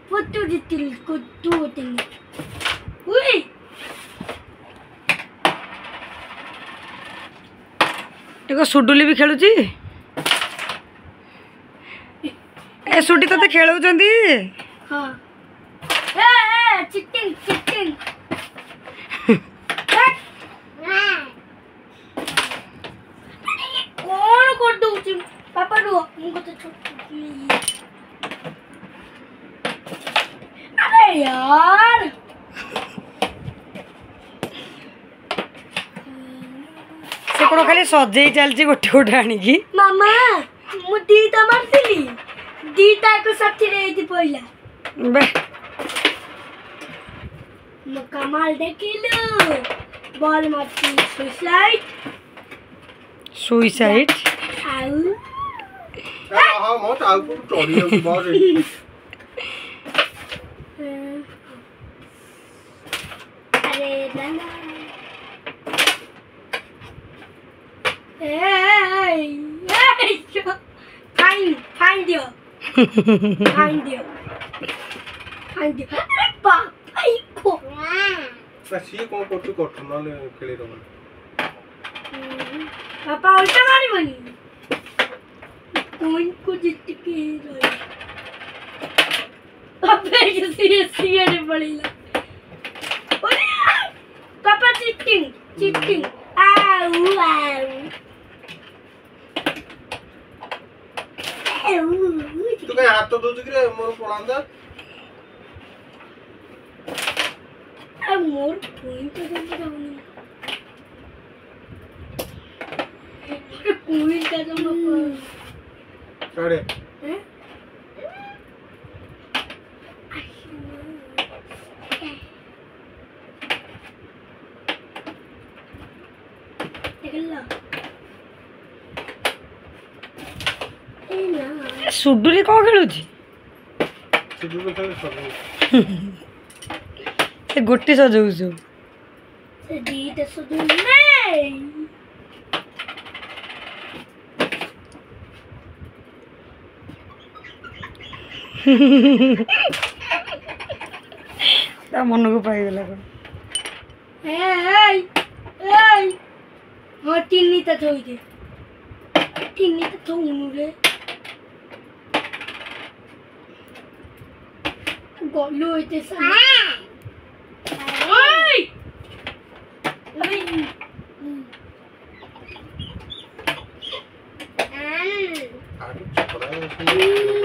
Foto ditil ko tu ting. Ui. देखो सुडुली भी खेलुची ए सुडी तते खेलउचंदी हां ए चिटिंग चिटिंग कौन कर दूची पापा रो मुको तो छोट अरे यार से कोन खाली सजेई चलची गोटे गोटे आनी की मामा मु दीटा मारथिली दीटा को साथी रेती पहिला बे म कमाल देखिलु बॉल मारती सुसाइड आउ हां मत आउ को चोरी बॉल अरे लाला hey find you पापा को सी कौन करतु करत नले खेली दबा पापा उल्टा मारी बनी कौन को जित के रही पापा के सीए ने पड़ीला पापा चीटिंग आउ तू काय हाथ तो दोज कि मोर पळांदा आ मोर पॉइंट तो जाऊनी पॉइंट का जमा साडे हैं सुडुली कौन खेलुची सुडुली खेल सब से गोटी सजौछु से दीटा सजौ नहीं ता मन को पाई गेला कोन ए हो तिन्नी त थोइ दे तिन्नी त थोउनु रे गल्लो होते सा ओइ अरे आडू चपड़ा